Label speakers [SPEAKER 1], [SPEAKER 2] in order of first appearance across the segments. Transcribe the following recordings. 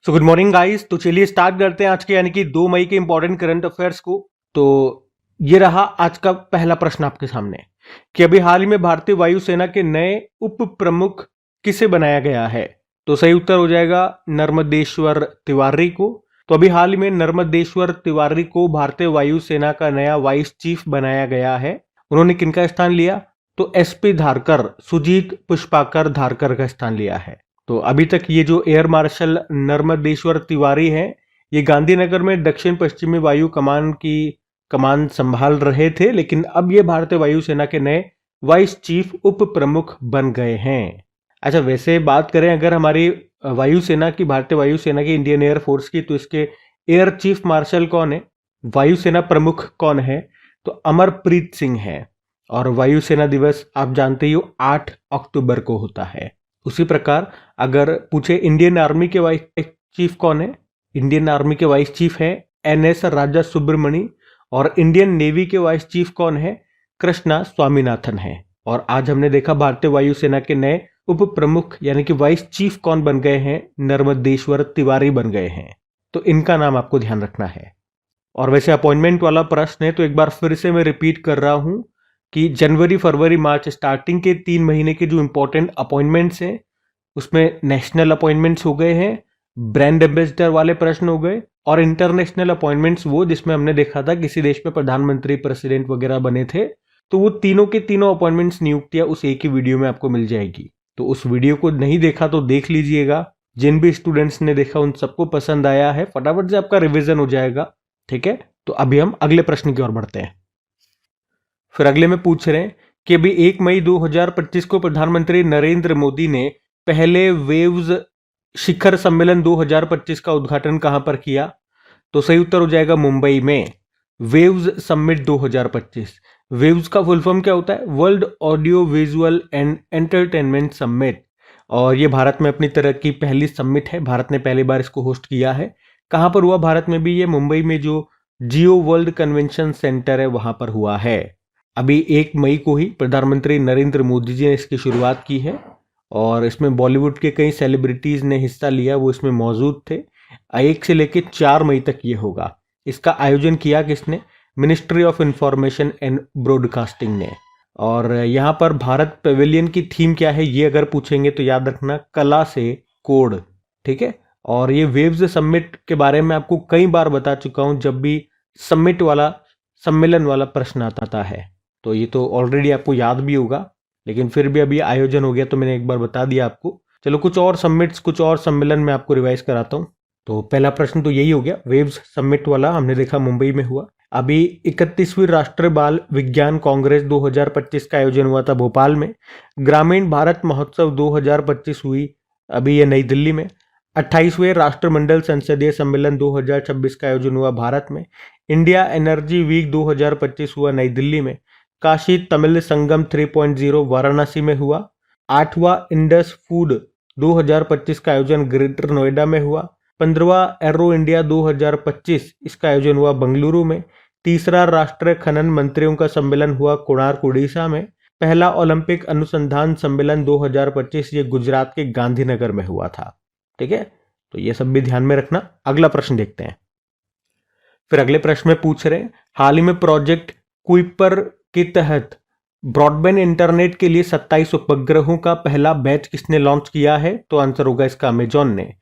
[SPEAKER 1] So good morning guys. तो चलिए start करते हैं आज के यानी कि 2 मई के इंपॉर्टेंट करंट अफेयर्स को। तो ये रहा आज का पहला प्रश्न आपके सामने कि अभी हाल ही में भारतीय वायुसेना के नए उप प्रमुख किसे बनाया गया है। तो सही उत्तर हो जाएगा नर्मदेश्वर तिवारी को। तो अभी हाल ही में नर्मदेश्वर तिवारी को भारतीय वायुसेना का नया वाइस चीफ बनाया गया है। उन्होंने किनका स्थान लिया? तो एसपी धारकर, सुजीत पुष्पाकर धारकर का स्थान लिया है। तो अभी तक ये जो एयर मार्शल नर्मदेश्वर तिवारी हैं, ये गांधीनगर में दक्षिण पश्चिमी वायु कमान की कमान संभाल रहे थे, लेकिन अब ये भारतीय वायुसेना के नए वाइस चीफ उप प्रमुख बन गए हैं। अच्छा, वैसे बात करें अगर हमारी वायुसेना की, भारतीय वायुसेना की, इंडियन एयर फोर्स की, तो इसके एयर चीफ मार्शल कौन है, वायुसेना प्रमुख कौन है? तो अमरप्रीत सिंह है। और वायुसेना दिवस आप जानते ही हो 8 अक्टूबर को होता है। उसी प्रकार अगर पूछे इंडियन आर्मी के वाइस चीफ कौन है, इंडियन आर्मी के वाइस चीफ है एनएस राजा सुब्रमणी। और इंडियन नेवी के वाइस चीफ कौन है? कृष्णा स्वामीनाथन है। और आज हमने देखा भारतीय वायुसेना के नए उप प्रमुख यानी कि वाइस चीफ कौन बन गए हैं? नर्मदेश्वर तिवारी बन गए हैं। तो इनका नाम आपको ध्यान रखना है। और वैसे अपॉइंटमेंट वाला प्रश्न है, तो एक बार फिर से मैं रिपीट कर रहा हूं कि जनवरी, फरवरी, मार्च स्टार्टिंग के 3 महीने के जो इंपॉर्टेंट अपॉइंटमेंट्स हैं उसमें नेशनल अपॉइंटमेंट्स हो गए हैं, ब्रांड एम्बेसडर वाले प्रश्न हो गए, और इंटरनेशनल अपॉइंटमेंट्स वो जिसमें हमने देखा था किसी देश में प्रधानमंत्री, प्रेसिडेंट वगैरह बने थे। तो वो तीनों के तीनों अपॉइंटमेंट्स, नियुक्तियां उस एक ही वीडियो में आपको मिल जाएगी। तो उस वीडियो को नहीं देखा तो देख लीजिएगा। जिन भी स्टूडेंट्स ने देखा उन सबको पसंद आया है, फटाफट से आपका रिविजन हो जाएगा। ठीक है, तो अभी हम अगले प्रश्न की ओर बढ़ते हैं। फिर अगले में पूछ रहे हैं कि अभी 1 मई 2025 को प्रधानमंत्री नरेंद्र मोदी ने पहले वेव्स शिखर सम्मेलन 2025 का उद्घाटन कहां पर किया? तो सही उत्तर हो जाएगा मुंबई में। Waves summit 2025। वेव्स का फुल फॉर्म क्या होता है? World audio visual and entertainment summit. और ये भारत में अपनी तरह की पहली समिट है। भारत ने पहली बार इसको होस्ट किया है। कहां पर हुआ भारत में भी? ये मुंबई में जो जियो वर्ल्ड कन्वेंशन सेंटर है वहां पर हुआ है। अभी 1 मई को ही प्रधानमंत्री नरेंद्र मोदी जी ने इसकी शुरुआत की है और इसमें बॉलीवुड के कई सेलिब्रिटीज ने हिस्सा लिया, वो इसमें मौजूद थे। 1 से लेकर 4 मई तक ये होगा। इसका आयोजन किया किसने? Ministry of information and broadcasting ने। और यहाँ पर भारत पवेलियन की थीम क्या है ये अगर पूछेंगे तो याद रखना, कला से कोड। ठीक है, और ये वेव्स समिट के बारे में आपको कई बार बता चुका हूं जब भी समिट वाला, सम्मेलन वाला प्रश्न आता है। तो ये तो ऑलरेडी आपको याद भी होगा, लेकिन फिर भी अभी आयोजन हो गया तो मैंने एक बार बता दिया आपको। चलो कुछ और समिट्स, कुछ और सम्मेलन में आपको रिवाइज कराता हूँ। तो पहला प्रश्न तो यही हो गया, वेव्स समिट वाला हमने देखा मुंबई में हुआ। अभी 31वीं राष्ट्रीय बाल विज्ञान कांग्रेस 2025 का आयोजन हुआ था भोपाल में। ग्रामीण भारत महोत्सव 2025 हुई अभी ये नई दिल्ली में। 28वें राष्ट्रमंडल संसदीय सम्मेलन 2026 का आयोजन हुआ भारत में। इंडिया एनर्जी वीक 2025 हुआ नई दिल्ली में। काशी तमिल संगम 3.0 वाराणसी में हुआ। 8वां इंडस फूड 2025 का आयोजन ग्रेटर नोएडा में हुआ। 15वां एरो इंडिया 2025 इसका आयोजन हुआ बेंगलुरु में। तीसरा राष्ट्रीय खनन मंत्रियों का सम्मेलन हुआ कोणार्क उड़ीसा में। पहला ओलंपिक अनुसंधान सम्मेलन 2025 ये गुजरात के गांधीनगर में हुआ था। ठीक है, तो ये सब भी ध्यान में रखना। अगला प्रश्न देखते हैं। फिर अगले प्रश्न में पूछ रहे हैं, हाल ही में प्रोजेक्ट कुइपर के तहत ब्रॉडबैंड इंटरनेट के लिए 27 उपग्रहों का पहला बैच किसने लॉन्च किया है? तो आंसर होगा इसका अमेजॉन ने।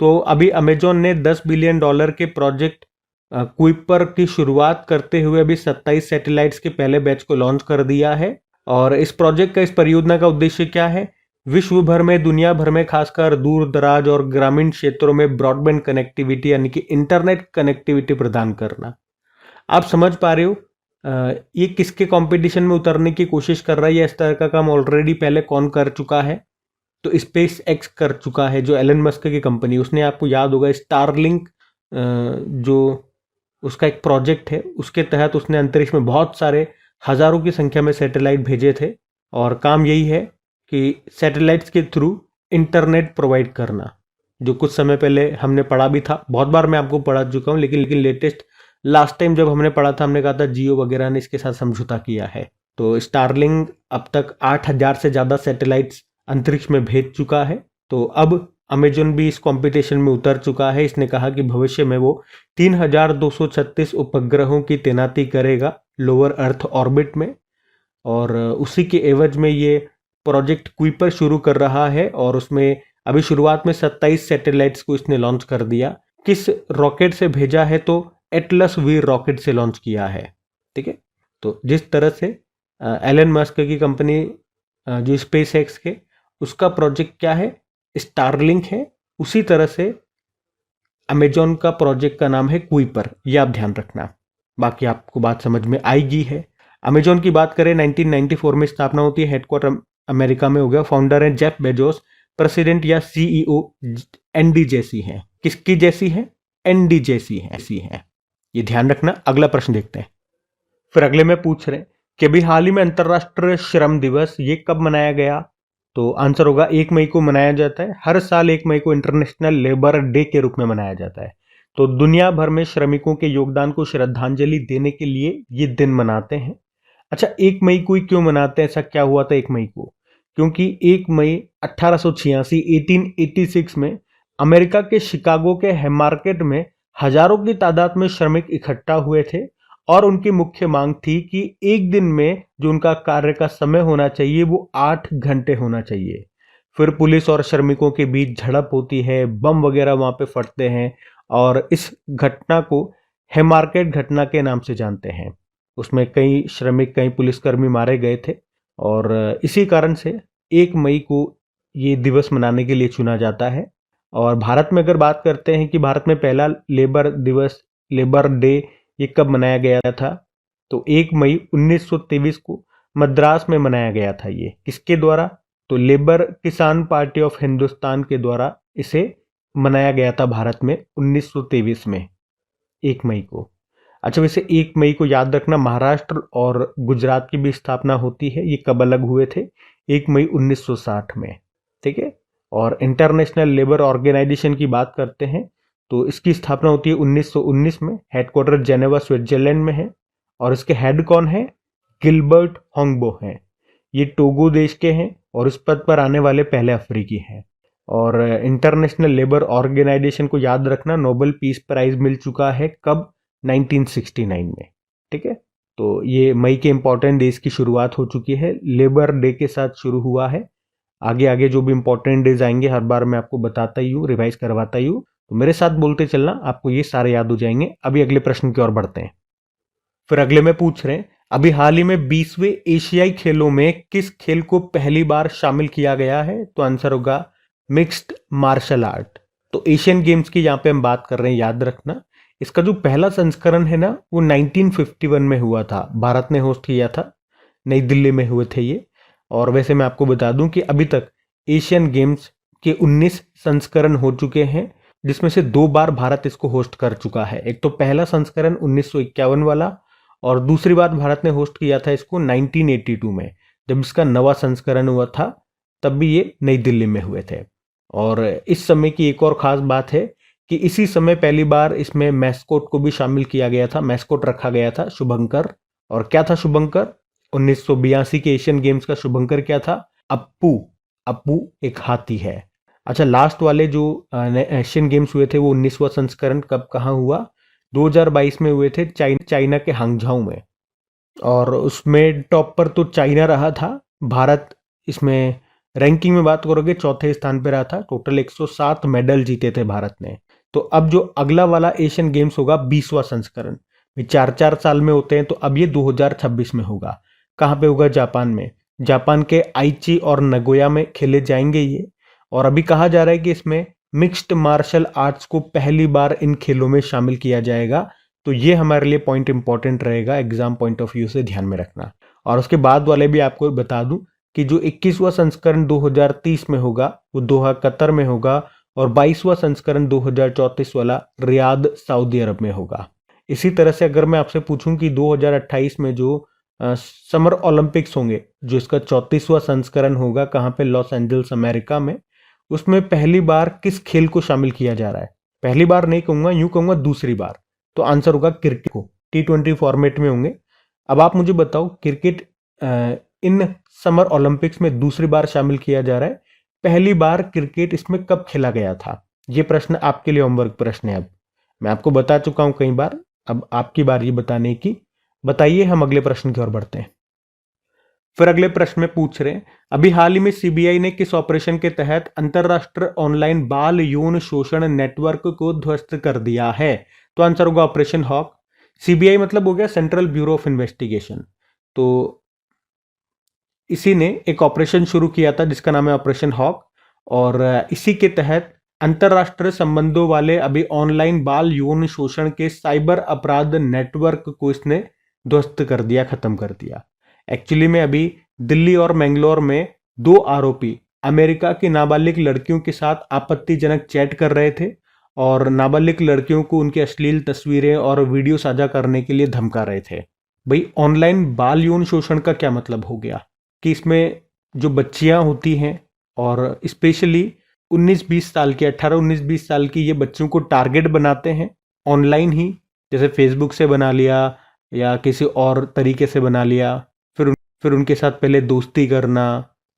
[SPEAKER 1] तो अभी अमेजॉन ने $10 बिलियन के प्रोजेक्ट कुइपर की शुरुआत करते हुए अभी 27 सैटेलाइट्स के पहले बैच को लॉन्च कर दिया है। और इस प्रोजेक्ट का, इस परियोजना का उद्देश्य क्या है? विश्व भर में, दुनिया भर में, खासकर दूर दराज और ग्रामीण क्षेत्रों में ब्रॉडबैंड कनेक्टिविटी यानी कि इंटरनेट कनेक्टिविटी प्रदान करना। आप समझ पा रहे हो ये किसके कंपटीशन में उतरने की कोशिश कर रहा है? इस तरह का काम ऑलरेडी पहले कौन कर चुका है? तो स्पेस एक्स कर चुका है, जो एलन मस्क की कंपनी। उसने, आपको याद होगा, स्टारलिंक जो उसका एक प्रोजेक्ट है, उसके तहत उसने अंतरिक्ष में बहुत सारे हजारों की संख्या में सैटेलाइट भेजे थे। और काम यही है कि सैटेलाइट्स के थ्रू इंटरनेट प्रोवाइड करना, जो कुछ समय पहले हमने पढ़ा भी था। बहुत बार मैं आपको पढ़ा चुका हूँ, लेकिन लेटेस्ट लास्ट टाइम जब हमने पढ़ा था हमने कहा था जियो वगैरह ने इसके साथ समझौता किया है। तो स्टारलिंक अब तक 8000 से ज़्यादा सैटेलाइट्स अंतरिक्ष में भेज चुका है। तो अब अमेजन भी इस कंपटीशन में उतर चुका है। इसने कहा कि भविष्य में वो 3236 उपग्रहों की तैनाती करेगा लोअर अर्थ ऑर्बिट में, और उसी के एवज में ये प्रोजेक्ट कुइपर शुरू कर रहा है। और उसमें अभी शुरुआत में 27 सैटेलाइट्स को इसने लॉन्च कर दिया। किस रॉकेट से भेजा है? तो एटलस वी रॉकेट से लॉन्च किया है। ठीक है, तो जिस तरह से एलन मस्क की कंपनी जो स्पेस एक्स के, उसका प्रोजेक्ट क्या है? स्टारलिंक है। उसी तरह से अमेजॉन का प्रोजेक्ट का नाम है कुइपर, ये आप ध्यान रखना, बाकी आपको बात समझ में आएगी है। अमेजॉन की बात करें 1994 में स्थापना होती है, हेडक्वार्टर अमेरिका में हो गया। फाउंडर है जेफ बेजोस, प्रेसिडेंट या सीईओ एनडी जैसी है। किसकी जैसी है? एनडी जैसी है, ऐसी है, ये ध्यान रखना। अगला प्रश्न देखते हैं। फिर अगले में पूछ रहे हैं कि अभी हाल ही में अंतर्राष्ट्रीय श्रम दिवस ये कब मनाया गया? तो आंसर होगा 1 मई को मनाया जाता है। हर साल 1 मई को इंटरनेशनल लेबर डे के रूप में मनाया जाता है। तो दुनिया भर में श्रमिकों के योगदान को श्रद्धांजलि देने के लिए ये दिन मनाते हैं। अच्छा, 1 मई को ही क्यों मनाते हैं? ऐसा क्या हुआ था 1 मई को? क्योंकि 1 मई 1886 1886 में अमेरिका के शिकागो के हैमार्केट में हजारों की तादाद में श्रमिक इकट्ठा हुए थे, और उनकी मुख्य मांग थी कि एक दिन में जो उनका कार्य का समय होना चाहिए वो 8 घंटे होना चाहिए। फिर पुलिस और श्रमिकों के बीच झड़प होती है, बम वगैरह वहां पे फटते हैं, और इस घटना को हैमार्केट घटना के नाम से जानते हैं। उसमें कई श्रमिक, कई पुलिसकर्मी मारे गए थे, और इसी कारण से 1 मई को ये दिवस मनाने के लिए चुना जाता है। और भारत में अगर बात करते हैं कि भारत में पहला लेबर दिवस, लेबर डे, ये कब मनाया गया था? तो 1 मई 1923 को मद्रास में मनाया गया था। ये किसके द्वारा? तो लेबर किसान पार्टी ऑफ हिंदुस्तान के द्वारा इसे मनाया गया था भारत में 1923 में, 1 मई को। अच्छा, वैसे 1 मई को याद रखना, महाराष्ट्र और गुजरात की भी स्थापना होती है। ये कब अलग हुए थे? 1 मई 1960 में। ठीक है, और इंटरनेशनल लेबर ऑर्गेनाइजेशन की बात करते हैं तो इसकी स्थापना होती है 1919 में। हेडक्वार्टर जेनेवा स्विट्जरलैंड में है, और इसके हेड कौन है? गिलबर्ट होंगबो हैं। ये टोगो देश के हैं, और इस पद पर आने वाले पहले अफ्रीकी हैं। और इंटरनेशनल लेबर ऑर्गेनाइजेशन को याद रखना, नोबेल पीस प्राइज मिल चुका है कब? 1969 में। ठीक है, तो ये मई के इंपॉर्टेंट डेज की शुरुआत हो चुकी है, लेबर डे के साथ शुरू हुआ है। आगे आगे जो भी इंपॉर्टेंट डेज आएंगे हर बार मैं आपको बताता ही हूँ, रिवाइज करवाता ही हूँ, तो मेरे साथ बोलते चलना, आपको ये सारे याद हो जाएंगे। अभी अगले प्रश्न की ओर बढ़ते हैं। फिर अगले में पूछ रहे हैं, अभी हाल ही में 20वें एशियाई खेलों में किस खेल को पहली बार शामिल किया गया है? तो आंसर होगा मिक्स्ड मार्शल आर्ट। तो एशियन गेम्स की यहाँ पे हम बात कर रहे हैं, याद रखना। इसका जो पहला संस्करण है ना, वो 1951 में हुआ था, भारत ने होस्ट किया था, नई दिल्ली में हुए थे ये। और वैसे मैं आपको बता दूं कि अभी तक एशियन गेम्स के 19 संस्करण हो चुके हैं, जिसमें से 2 बार भारत इसको होस्ट कर चुका है। एक तो पहला संस्करण 1951 वाला, और दूसरी बार भारत ने होस्ट किया था इसको 1982 में, जब इसका नवा संस्करण हुआ था, तब भी ये नई दिल्ली में हुए थे। और इस समय की एक और खास बात है कि इसी समय पहली बार इसमें मैस्कोट को भी शामिल किया गया था, मैस्कोट रखा गया था शुभंकर। और क्या था शुभंकर? 1982 के एशियन गेम्स का शुभंकर क्या था? अप्पू। अप्पू एक हाथी है। अच्छा, लास्ट वाले जो एशियन गेम्स हुए थे वो 19वां संस्करण कब कहाँ हुआ? 2022 में हुए थे, चाइना के हांगझाऊ में। और उसमें टॉप पर तो चाइना रहा था, भारत इसमें रैंकिंग में बात करोगे चौथे स्थान पे रहा था। टोटल 107 मेडल जीते थे भारत ने। तो अब जो अगला वाला एशियन गेम्स होगा 20वां संस्करण, 4-4 साल में होते हैं, तो अब ये 2026 में होगा। कहाँ पे होगा? जापान में। जापान के आइची और नगोया में खेले जाएंगे ये। और अभी कहा जा रहा है कि इसमें मिक्स्ड मार्शल आर्ट्स को पहली बार इन खेलों में शामिल किया जाएगा। तो ये हमारे लिए पॉइंट इंपॉर्टेंट रहेगा, एग्जाम पॉइंट ऑफ व्यू से ध्यान में रखना। और उसके बाद वाले भी आपको बता दूं कि जो 21वां संस्करण 2030 में होगा वो दोहा कतर में होगा, और 22वां संस्करण 2034 वाला रियाद सऊदी अरब में होगा। इसी तरह से अगर मैं आपसे पूछूं कि 2028 में जो समर ओलंपिक्स होंगे, जो इसका 34वां संस्करण होगा, कहाँ पे? लॉस एंजल्स अमेरिका में, उसमें पहली बार किस खेल को शामिल किया जा रहा है? पहली बार नहीं कहूंगा, यूं कहूंगा दूसरी बार। तो आंसर होगा क्रिकेट को। T20 फॉर्मेट में होंगे। अब आप मुझे बताओ, क्रिकेट इन समर ओलंपिक्स में दूसरी बार शामिल किया जा रहा है, पहली बार क्रिकेट इसमें कब खेला गया था? ये प्रश्न आपके लिए होमवर्क प्रश्न है। अब मैं आपको बता चुका हूं कई बार, अब आपकी बारी बताने की। बताइए, हम अगले प्रश्न की ओर बढ़ते हैं। फिर अगले प्रश्न में पूछ रहे हैं, अभी हाल ही में सीबीआई ने किस ऑपरेशन के तहत अंतरराष्ट्रीय ऑनलाइन बाल यौन शोषण नेटवर्क को ध्वस्त कर दिया है? तो आंसर होगा ऑपरेशन हॉक। सीबीआई मतलब हो गया सेंट्रल ब्यूरो ऑफ इन्वेस्टिगेशन। तो इसी ने एक ऑपरेशन शुरू किया था जिसका नाम है ऑपरेशन हॉक, और इसी के तहत अंतरराष्ट्रीय संबंधों वाले अभी ऑनलाइन बाल यौन शोषण के साइबर अपराध नेटवर्क को इसने ध्वस्त कर दिया, खत्म कर दिया। एक्चुअली में अभी दिल्ली और मैंगलोर में 2 आरोपी अमेरिका की नाबालिग लड़कियों के साथ आपत्तिजनक चैट कर रहे थे और नाबालिग लड़कियों को उनकी अश्लील तस्वीरें और वीडियो साझा करने के लिए धमका रहे थे। भाई, ऑनलाइन बाल यौन शोषण का क्या मतलब हो गया कि इसमें जो बच्चियां होती हैं और स्पेशली 19-20 साल की, 18-19-20 साल की ये बच्चों को टारगेट बनाते हैं ऑनलाइन ही, जैसे फेसबुक से बना लिया या किसी और तरीके से बना लिया। फिर उनके साथ पहले दोस्ती करना,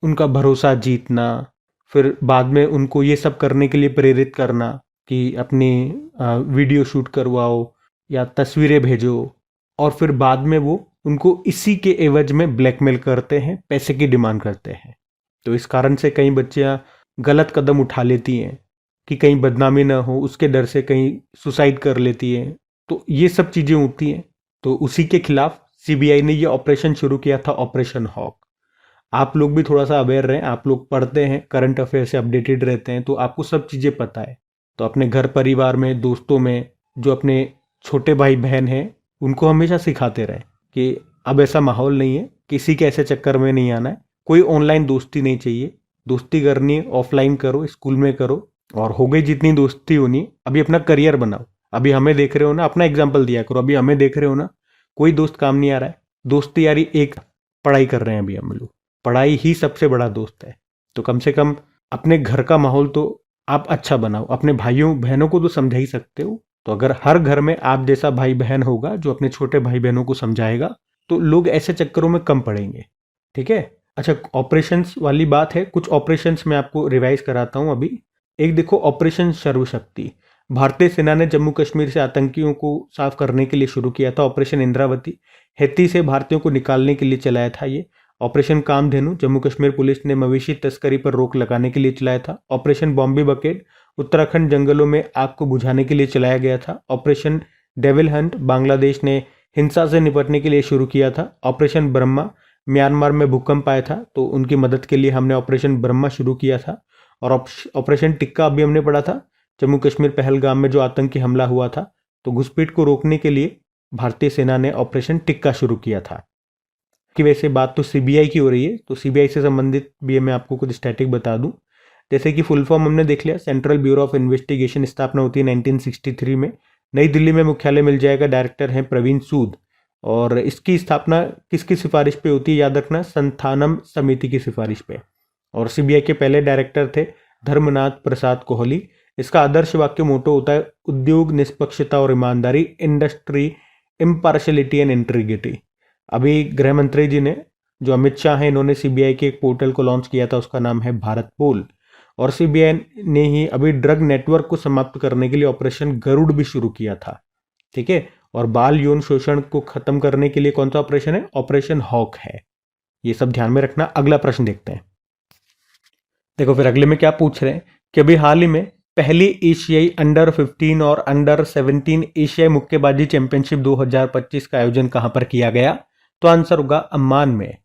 [SPEAKER 1] उनका भरोसा जीतना, फिर बाद में उनको ये सब करने के लिए प्रेरित करना कि अपनी वीडियो शूट करवाओ या तस्वीरें भेजो, और फिर बाद में वो उनको इसी के एवज में ब्लैकमेल करते हैं, पैसे की डिमांड करते हैं। तो इस कारण से कई बच्चियां गलत कदम उठा लेती हैं कि कहीं बदनामी ना हो, उसके डर से कहीं सुसाइड कर लेती हैं। तो ये सब चीज़ें होती हैं। तो उसी के खिलाफ सीबीआई ने ये ऑपरेशन शुरू किया था, ऑपरेशन हॉक। आप लोग भी थोड़ा सा अवेयर रहें, आप लोग पढ़ते हैं, करंट अफेयर से अपडेटेड रहते हैं, तो आपको सब चीज़ें पता है। तो अपने घर परिवार में, दोस्तों में, जो अपने छोटे भाई बहन हैं, उनको हमेशा सिखाते रहें कि अब ऐसा माहौल नहीं है, किसी के ऐसे चक्कर में नहीं आना है, कोई ऑनलाइन दोस्ती नहीं चाहिए, दोस्ती करनी है ऑफलाइन करो, स्कूल में करो, और हो गई जितनी दोस्ती होनी, अभी अपना करियर बनाओ। अभी हमें देख रहे हो ना, अपना एग्जाम्पल दिया करो, अभी हमें देख रहे हो ना, कोई दोस्त काम नहीं आ रहा है, दोस्ती यारी एक, पढ़ाई कर रहे हैं अभी हम लोग, पढ़ाई ही सबसे बड़ा दोस्त है। तो कम से कम अपने घर का माहौल तो आप अच्छा बनाओ, अपने भाइयों बहनों को तो समझा ही सकते हो। तो अगर हर घर में आप जैसा भाई बहन होगा जो अपने छोटे भाई बहनों को समझाएगा, तो लोग ऐसे चक्करों में कम पड़ेंगे। ठीक है। अच्छा, ऑपरेशंस वाली बात है, कुछ ऑपरेशंस मैं आपको रिवाइज कराता हूं अभी। एक देखो, ऑपरेशन सर्वशक्ति, भारतीय सेना ने जम्मू कश्मीर से आतंकियों को साफ करने के लिए शुरू किया था। ऑपरेशन इंद्रावती, हैती से भारतीयों को निकालने के लिए चलाया था ये। ऑपरेशन कामधेनु, जम्मू कश्मीर पुलिस ने मवेशी तस्करी पर रोक लगाने के लिए चलाया था। ऑपरेशन बॉम्बे बकेट, उत्तराखंड जंगलों में आग को बुझाने के लिए चलाया गया था। ऑपरेशन डेविल हंट, बांग्लादेश ने हिंसा से निपटने के लिए शुरू किया था। ऑपरेशन ब्रह्मा, म्यांमार में भूकंप आया था तो उनकी मदद के लिए हमने ऑपरेशन ब्रह्मा शुरू किया था। और ऑपरेशन टिक्का अभी हमने पढ़ा था, जम्मू कश्मीर पहलगाम में जो आतंकी हमला हुआ था, तो घुसपैठ को रोकने के लिए भारतीय सेना ने ऑपरेशन टिक्का शुरू किया था। कि वैसे बात तो सीबीआई की हो रही है, तो सीबीआई से संबंधित भी मैं आपको कुछ स्टैटिक बता दूं। जैसे कि फुल फॉर्म हमने देख लिया, सेंट्रल ब्यूरो ऑफ इन्वेस्टिगेशन, स्थापना होती है 1963 में। नई दिल्ली में मुख्यालय मिल जाएगा, डायरेक्टर हैं प्रवीण सूद। और इसकी स्थापना किसकी सिफारिश पे होती है, याद रखना, संथानम समिति की सिफारिश पे। और सीबीआई के पहले डायरेक्टर थे धर्मनाथ प्रसाद कोहली। इसका आदर्श वाक्य मोटो होता है, उद्योग निष्पक्षता और ईमानदारी, इंडस्ट्री इम्पार्शलिटी एंड इंटीग्रिटी। अभी गृह मंत्री जी ने, जो अमित शाह हैं, इन्होंने सीबीआई के एक पोर्टल को लॉन्च किया था, उसका नाम है भारत पोल। और सीबीआई ने ही अभी ड्रग नेटवर्क को समाप्त करने के लिए ऑपरेशन गरुड़ भी शुरू किया था। ठीक है। और बाल यौन शोषण को खत्म करने के लिए कौन सा ऑपरेशन है, ऑपरेशन हॉक है। ये सब ध्यान में रखना। अगला प्रश्न देखते हैं। देखो फिर अगले में क्या पूछ रहे हैं कि अभी हाल ही में पहली एशियाई अंडर 15 और अंडर 17 एशियाई मुक्केबाजी चैंपियनशिप 2025 का आयोजन कहां पर किया गया? तो आंसर होगा अम्मान में।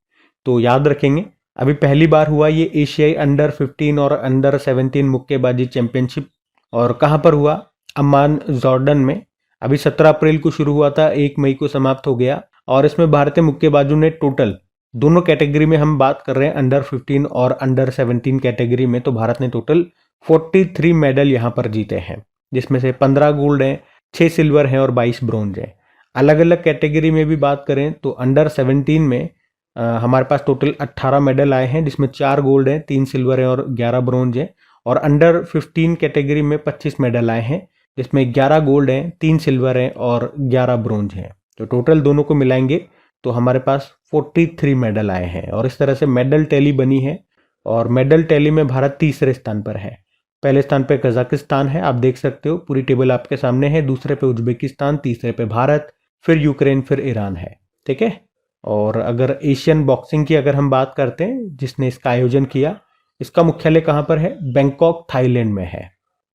[SPEAKER 1] तो याद रखेंगे, अभी पहली बार हुआ ये एशियाई अंडर 15 और अंडर 17 मुक्केबाजी चैंपियनशिप, और कहां पर हुआ? अम्मान, जॉर्डन में। अभी 17 अप्रैल को शुरू हुआ था, 1 मई को समाप्त हो गया। और इसमें भारतीय मुक्केबाजों ने टोटल, दोनों कैटेगरी में हम बात कर रहे हैं, अंडर 15 और अंडर 17 कैटेगरी में, तो भारत ने टोटल 43 मेडल यहां पर जीते हैं, जिसमें से 15 गोल्ड हैं, 6 सिल्वर हैं और 22 ब्रोंज हैं। अलग अलग कैटेगरी में भी बात करें तो अंडर 17 में हमारे पास टोटल 18 मेडल आए हैं, जिसमें 4 गोल्ड हैं, 3 सिल्वर हैं और 11 ब्रोंज हैं। और अंडर 15 कैटेगरी में 25 मेडल आए हैं, जिसमें 11 गोल्ड हैं, 3 सिल्वर हैं और 11 ब्रोंज हैं। तो टोटल दोनों को मिलाएंगे तो हमारे पास 43 मेडल आए हैं। और इस तरह से मेडल टैली बनी है और मेडल टैली में भारत तीसरे स्थान पर है। पहले स्थान पे कजाकिस्तान है, आप देख सकते हो, पूरी टेबल आपके सामने है। दूसरे पे उज्बेकिस्तान, तीसरे पे भारत, फिर यूक्रेन, फिर ईरान है। ठीक है। और अगर एशियन बॉक्सिंग की अगर हम बात करते हैं, जिसने इसका आयोजन किया, इसका मुख्यालय कहां पर है? बैंकॉक, थाईलैंड में है।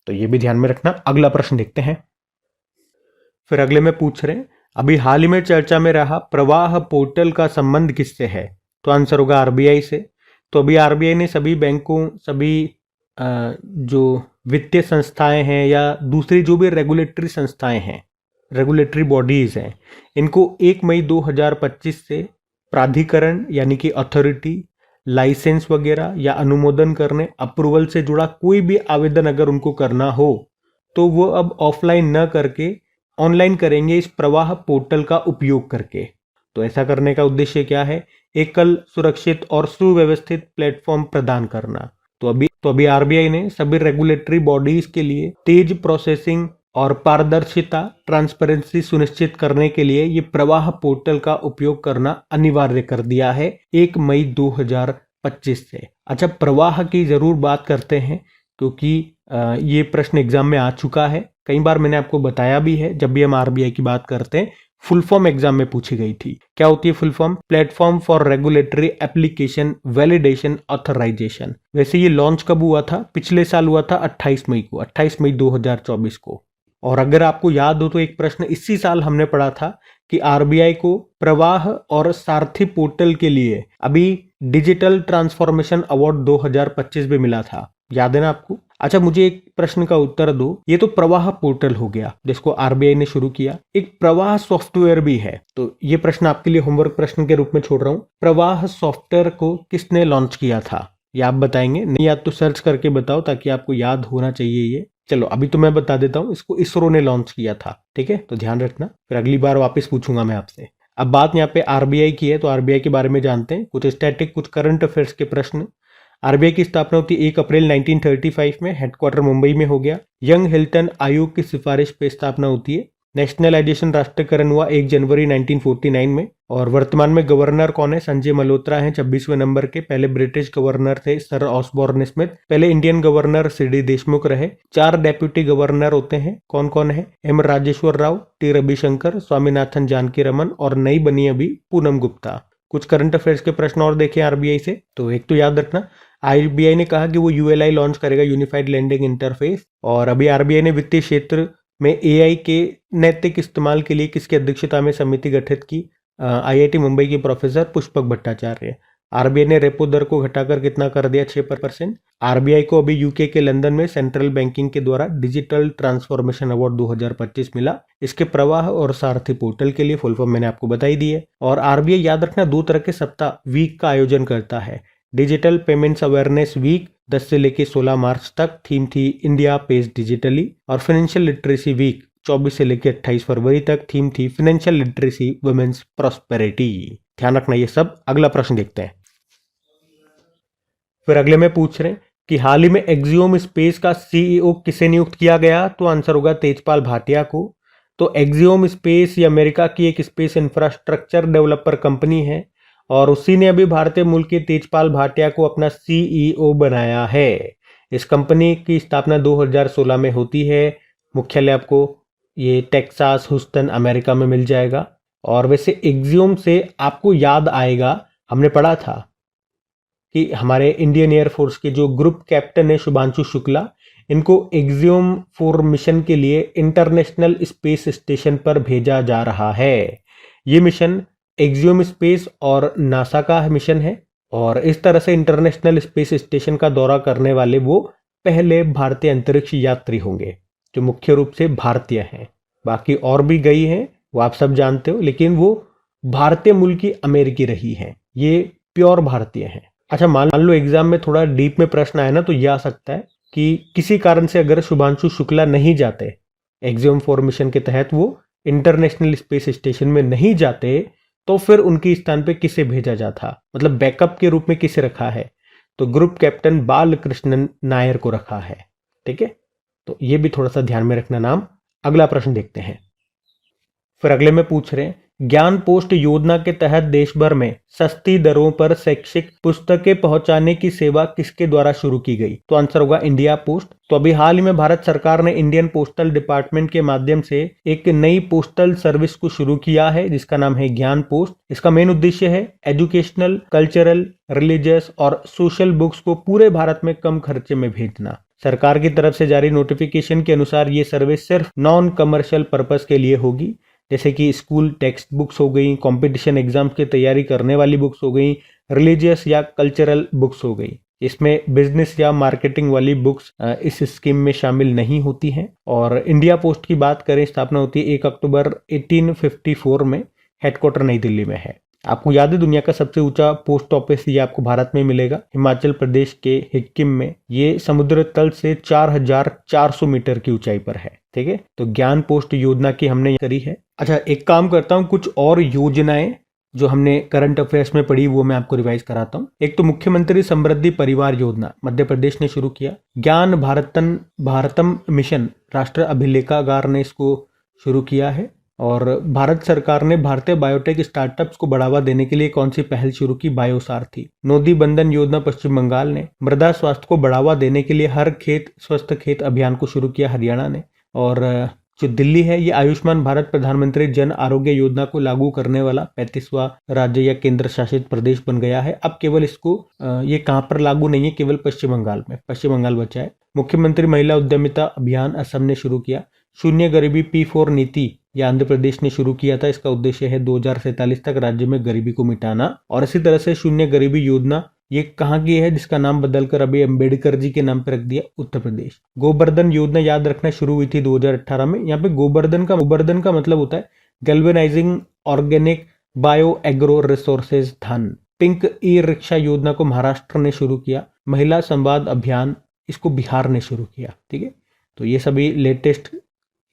[SPEAKER 1] तो ये भी ध्यान में रखना। अगला प्रश्न देखते हैं। फिर अगले में पूछ रहे हैं, अभी हाल ही में चर्चा में रहा प्रवाह पोर्टल का संबंध किससे है? तो आंसर होगा आरबीआई से। तो अभी आरबीआई ने सभी बैंकों, सभी जो वित्तीय संस्थाएं हैं या दूसरी जो भी रेगुलेटरी संस्थाएं हैं, रेगुलेटरी बॉडीज हैं, इनको 1 मई 2025 से प्राधिकरण यानी कि अथॉरिटी, लाइसेंस वगैरह या अनुमोदन करने, अप्रूवल से जुड़ा कोई भी आवेदन अगर उनको करना हो तो वो अब ऑफलाइन न करके ऑनलाइन करेंगे, इस प्रवाह पोर्टल का उपयोग करके। तो ऐसा करने का उद्देश्य क्या है? एकल, सुरक्षित और सुव्यवस्थित प्लेटफॉर्म प्रदान करना। तो अभी आरबीआई ने सभी रेगुलेटरी बॉडीज के लिए तेज प्रोसेसिंग और पारदर्शिता, ट्रांसपेरेंसी सुनिश्चित करने के लिए ये प्रवाह पोर्टल का उपयोग करना अनिवार्य कर दिया है 1 मई 2025 से। अच्छा, प्रवाह की जरूर बात करते हैं क्योंकि ये प्रश्न एग्जाम में आ चुका है। कई बार मैंने आपको बताया भी है, जब भी हम आरबीआई की बात करते हैं, फुल फॉर्म एग्जाम में पूछी गई थी। क्या होती है full form? Platform for regulatory application validation authorisation. वैसे ये लॉन्च कब हुआ था? पिछले साल हुआ था 28 मई को, 28 मई 2024 को। और अगर आपको याद हो तो एक प्रश्न इसी साल हमने पढ़ा था कि आरबीआई को प्रवाह और सारथी पोर्टल के लिए अभी डिजिटल ट्रांसफॉर्मेशन अवार्ड 2025 भी मिला था। याद है ना आपको? अच्छा, मुझे एक प्रश्न का उत्तर दो। ये तो प्रवाह पोर्टल हो गया जिसको आरबीआई ने शुरू किया, एक प्रवाह सॉफ्टवेयर भी है। तो ये प्रश्न आपके लिए होमवर्क प्रश्न के रूप में छोड़ रहा हूं। प्रवाह सॉफ्टवेयर को किसने लॉन्च किया था? ये आप बताएंगे, नहीं याद तो सर्च करके बताओ ताकि आपको याद होना चाहिए ये। चलो अभी तो मैं बता देता हूं, इसको इसरो ने लॉन्च किया था। ठीक है, तो ध्यान रखना, फिर अगली बार वापस पूछूंगा मैं आपसे। अब बात यहाँ पे आरबीआई की है, तो आरबीआई के बारे में जानते हैं। कुछ स्टैटिक, कुछ करंट अफेयर्स के प्रश्न। आरबीआई की स्थापना होती है 1 अप्रैल 1935 में, हेडक्वार्टर मुंबई में हो गया। यंग हिल्टन आयोग की सिफारिश पे स्थापना होती है। नेशनलाइजेशन, राष्ट्रीयकरण हुआ 1 जनवरी 1949 में। और वर्तमान में गवर्नर कौन है? संजय मल्होत्रा हैं, 26वें नंबर के। पहले ब्रिटिश गवर्नर थे सर ऑसबॉर्न स्मिथ। पहले इंडियन गवर्नर सीडी देशमुख रहे। 4 डेप्यूटी गवर्नर होते हैं, कौन कौन है? एम राजेश्वर राव, टी रविशंकर, स्वामीनाथन जानकी रमन और नई बनी अभी पूनम गुप्ता। कुछ करंट अफेयर्स के प्रश्न और देखें आरबीआई से। तो एक तो याद रखना, आरबीआई ने कहा कि वो यूएलआई लॉन्च करेगा, यूनिफाइड लैंडिंग इंटरफेस। और अभी आरबीआई ने वित्तीय क्षेत्र में एआई के नैतिक इस्तेमाल के लिए किसकी अध्यक्षता में समिति गठित की? आईआईटी मुंबई की प्रोफेसर पुष्पक भट्टाचार्य। आरबीआई ने रेपो दर को घटाकर कितना कर दिया? 6%। आरबीआई को अभी यूके के लंदन में सेंट्रल बैंकिंग के द्वारा डिजिटल ट्रांसफॉर्मेशन अवार्ड 2025 मिला, इसके प्रवाह और सारथी पोर्टल के लिए। फुल फॉर्म मैंने आपको बताई दी है। और आरबीआई, याद रखना, 2 तरह के सप्ताह, वीक का आयोजन करता है। डिजिटल पेमेंट्स अवेयरनेस वीक 10 से लेकर 16 मार्च तक, थीम थी इंडिया पेज डिजिटली। और फाइनेंशियल लिटरेसी वीक 24 से लेकर 28 फरवरी तक, थीम थी फाइनेंशियल लिटरेसी वुमेन्स प्रॉस्पेरिटी। ध्यान रखना ये सब। अगला प्रश्न देखते हैं। फिर अगले में पूछ रहे हैं कि हाल ही में एक्सियोम स्पेस का सीईओ किसे नियुक्त किया गया? तो आंसर होगा तेजपाल भाटिया को। तो एक्सियोम स्पेस ये अमेरिका की एक स्पेस इंफ्रास्ट्रक्चर डेवलपर कंपनी है और उसी ने अभी भारतीय मूल के तेजपाल भाटिया को अपना सीईओ बनाया है। इस कंपनी की स्थापना 2016 में होती है। मुख्यालय आपको ये टेक्सास, ह्यूस्टन, अमेरिका में मिल जाएगा। और वैसे एक्सियोम से आपको याद आएगा, हमने पढ़ा था कि हमारे इंडियन एयरफोर्स के जो ग्रुप कैप्टन है शुभांशु शुक्ला, इनको एक्सियोम 4 मिशन के लिए इंटरनेशनल स्पेस स्टेशन पर भेजा जा रहा है। ये मिशन एक्सियोम स्पेस और नासा का मिशन है और इस तरह से इंटरनेशनल स्पेस स्टेशन का दौरा करने वाले वो पहले भारतीय अंतरिक्ष यात्री होंगे जो मुख्य रूप से भारतीय हैं। बाकी और भी गई हैं, वो आप सब जानते हो, लेकिन वो भारतीय मूल की अमेरिकी रही हैं। ये प्योर भारतीय हैं। अच्छा, मान लो एग्जाम में थोड़ा डीप में प्रश्न आया ना, तो यह आ सकता है कि किसी कारण से अगर शुभांशु शुक्ला नहीं जाते एक्सियोम 4 मिशन के तहत, वो इंटरनेशनल स्पेस स्टेशन में नहीं जाते, तो फिर उनके स्थान पे किसे भेजा जाता? मतलब बैकअप के रूप में किसे रखा है? तो ग्रुप कैप्टन बालकृष्णन नायर को रखा है। ठीक है, तो ये भी थोड़ा सा ध्यान में रखना नाम। अगला प्रश्न देखते हैं। फिर अगले में पूछ रहे हैं ज्ञान पोस्ट योजना के तहत देश भर में सस्ती दरों पर शैक्षिक पुस्तकें पहुंचाने की सेवा किसके द्वारा शुरू की गई? तो आंसर होगा इंडिया पोस्ट। तो अभी हाल ही में भारत सरकार ने इंडियन पोस्टल डिपार्टमेंट के माध्यम से एक नई पोस्टल सर्विस को शुरू किया है जिसका नाम है ज्ञान पोस्ट। इसका मेन उद्देश्य है एजुकेशनल, कल्चरल, रिलीजियस और सोशल बुक्स को पूरे भारत में कम खर्चे में भेजना। सरकार की तरफ से जारी नोटिफिकेशन के अनुसार ये सर्विस सिर्फ नॉन कमर्शियल पर्पस के लिए होगी, जैसे कि स्कूल टेक्स्ट बुक्स हो गई, कंपटीशन एग्जाम्स की तैयारी करने वाली बुक्स हो गई, रिलीजियस या कल्चरल बुक्स हो गई। इसमें बिजनेस या मार्केटिंग वाली बुक्स इस स्कीम में शामिल नहीं होती हैं। और इंडिया पोस्ट की बात करें, स्थापना होती है 1 अक्टूबर 1854 में, हेडक्वार्टर नई दिल्ली में है। आपको याद है दुनिया का सबसे ऊंचा पोस्ट ऑफिस ये आपको भारत में मिलेगा, हिमाचल प्रदेश के हिक्किम में। ये समुद्र तल से 4400 मीटर की ऊंचाई पर है। ठीक है, तो ज्ञान पोस्ट योजना की हमने करी है। अच्छा, एक काम करता हूँ, कुछ और योजनाएं जो हमने करंट अफेयर्स में पढ़ी वो मैं आपको रिवाइज कराता हूँ। एक तो मुख्यमंत्री समृद्धि परिवार योजना मध्य प्रदेश ने शुरू किया। ज्ञान भारतम मिशन राष्ट्रीय अभिलेखागार ने इसको शुरू किया है। और भारत सरकार ने भारतीय बायोटेक स्टार्टअप्स को बढ़ावा देने के लिए कौन सी पहल शुरू की? बायोसारथी। नोदी बंधन योजना पश्चिम बंगाल ने। मृदा स्वास्थ्य को बढ़ावा देने के लिए हर खेत स्वस्थ खेत अभियान को शुरू किया हरियाणा ने। और जो दिल्ली है ये आयुष्मान भारत प्रधानमंत्री जन आरोग्य योजना को लागू करने वाला 35वां राज्य या केंद्र शासित प्रदेश बन गया है। अब केवल इसको ये कहाँ पर लागू नहीं है, केवल पश्चिम बंगाल में, पश्चिम बंगाल बचा है। मुख्यमंत्री महिला उद्यमिता अभियान असम ने शुरू किया। शून्य गरीबी P4 नीति ये आंध्र प्रदेश ने शुरू किया था। इसका उद्देश्य है 2047 तक राज्य में गरीबी को मिटाना। और इसी तरह से शून्य गरीबी योजना ये कहाँ की है, जिसका नाम बदलकर अभी अम्बेडकर जी के नाम पर रख दिया, उत्तर प्रदेश। गोवर्धन योजना याद रखना शुरू हुई थी 2018 में। यहाँ पे गोवर्धन का मतलब होता है galvanising organic bio agro resources धन। पिंक ई रिक्शा योजना को महाराष्ट्र ने शुरू किया। महिला संवाद अभियान इसको बिहार ने शुरू किया। ठीक है, तो ये सभी लेटेस्ट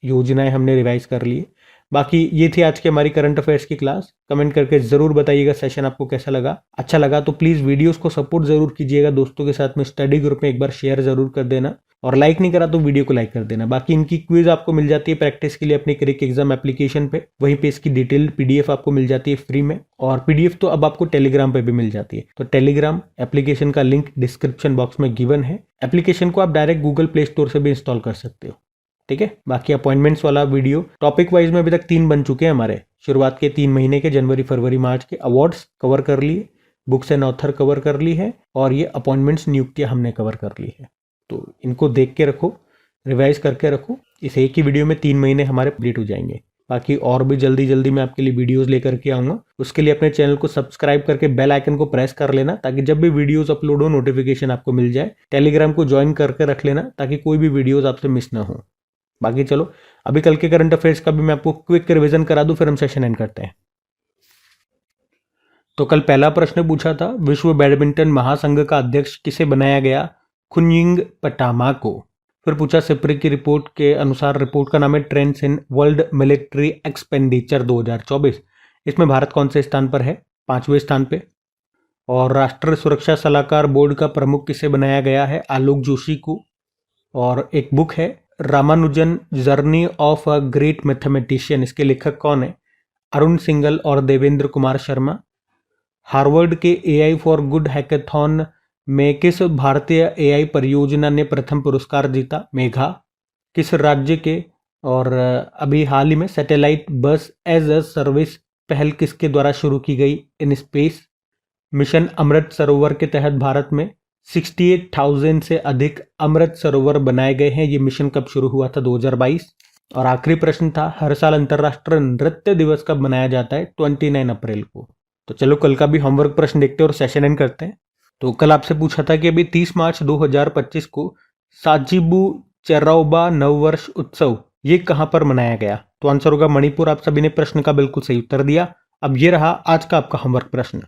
[SPEAKER 1] योजनाएं हमने रिवाइज कर ली। बाकी ये थी आज की हमारी करंट अफेयर्स की क्लास। कमेंट करके जरूर बताइएगा सेशन आपको कैसा लगा। अच्छा लगा तो प्लीज वीडियोस को सपोर्ट जरूर कीजिएगा, दोस्तों के साथ में स्टडी ग्रुप में एक बार शेयर जरूर कर देना। और लाइक नहीं करा तो वीडियो को लाइक कर देना। बाकी इनकी क्विज आपको मिल जाती है प्रैक्टिस के लिए अपनी क्रिक एग्जाम एप्लीकेशन पे, वहीं पे इसकी डिटेल PDF आपको मिल जाती है फ्री में। और PDF तो अब आपको टेलीग्राम पे भी मिल जाती है। तो टेलीग्राम एप्लीकेशन का लिंक डिस्क्रिप्शन बॉक्स में गिवन है। एप्लीकेशन को आप डायरेक्ट गूगल प्ले स्टोर से भी इंस्टॉल कर सकते हो। ठीक है, बाकी अपॉइंटमेंट्स वाला वीडियो टॉपिक वाइज में अभी तक 3 बन चुके हैं हमारे। शुरुआत के 3 महीने के जनवरी फरवरी मार्च के अवार्ड्स कवर कर लिए, बुक्स एंड ऑथर कवर कर ली है, और ये अपॉइंटमेंट्स नियुक्तियां हमने कवर कर ली है। तो इनको देख के रखो, रिवाइज करके रखो। इस एक ही वीडियो में 3 महीने हमारे कंप्लीट हो जाएंगे। बाकी और भी जल्दी मैं आपके लिए वीडियोस लेकर के आऊँगा। उसके लिए अपने चैनल को सब्सक्राइब करके बेल आइकन को प्रेस कर लेना, ताकि जब भी वीडियोस अपलोड हो नोटिफिकेशन आपको मिल जाए। टेलीग्राम को ज्वाइन करके रख लेना ताकि कोई भी वीडियोस आपसे मिस ना हो। बाकी चलो अभी कल के करंट अफेयर्स का भी मैं आपको क्विक रिवीजन करा दूं, फिर हम सेशन एंड करते हैं। तो कल पहला प्रश्न पूछा था, विश्व बैडमिंटन महासंघ का अध्यक्ष किसे बनाया गया? खुनयिंग पटामा को। फिर पूछा सिप्री की रिपोर्ट के अनुसार, रिपोर्ट का नाम है trends in world military expenditure 2024। इसमें भारत कौन से स्थान पर है? 5वें स्थान पे। और राष्ट्रीय सुरक्षा सलाहकार बोर्ड का प्रमुख किसे बनाया गया है? आलोक जोशी को। और एक बुक है Ramanujan journey of a great mathematician, इसके लेखक कौन है? अरुण सिंगल और देवेंद्र कुमार शर्मा। हार्वर्ड के AI फॉर गुड हैकेथॉन में किस भारतीय AI परियोजना ने प्रथम पुरस्कार जीता? मेघा। किस राज्य के और अभी हाल ही में सैटेलाइट बस एज अ सर्विस पहल किसके द्वारा शुरू की गई? In space. Mission Amrit Sarovar के तहत भारत में 68,000 से अधिक अमृत सरोवर बनाए गए हैं। ये मिशन कब शुरू हुआ था? 2022। और आखिरी प्रश्न था, हर साल अंतर्राष्ट्रीय नृत्य दिवस कब मनाया जाता है? 29 अप्रैल को। तो चलो कल का भी होमवर्क प्रश्न देखते हैं और सेशन एंड करते हैं। तो कल आपसे पूछा था कि अभी 30 मार्च 2025 को साजिबू चेराओबा नववर्ष उत्सव ये कहां पर मनाया गया? तो आंसर होगा मणिपुर। आप सभी ने प्रश्न का बिल्कुल सही उत्तर दिया। अब ये रहा आज का आपका होमवर्क प्रश्न।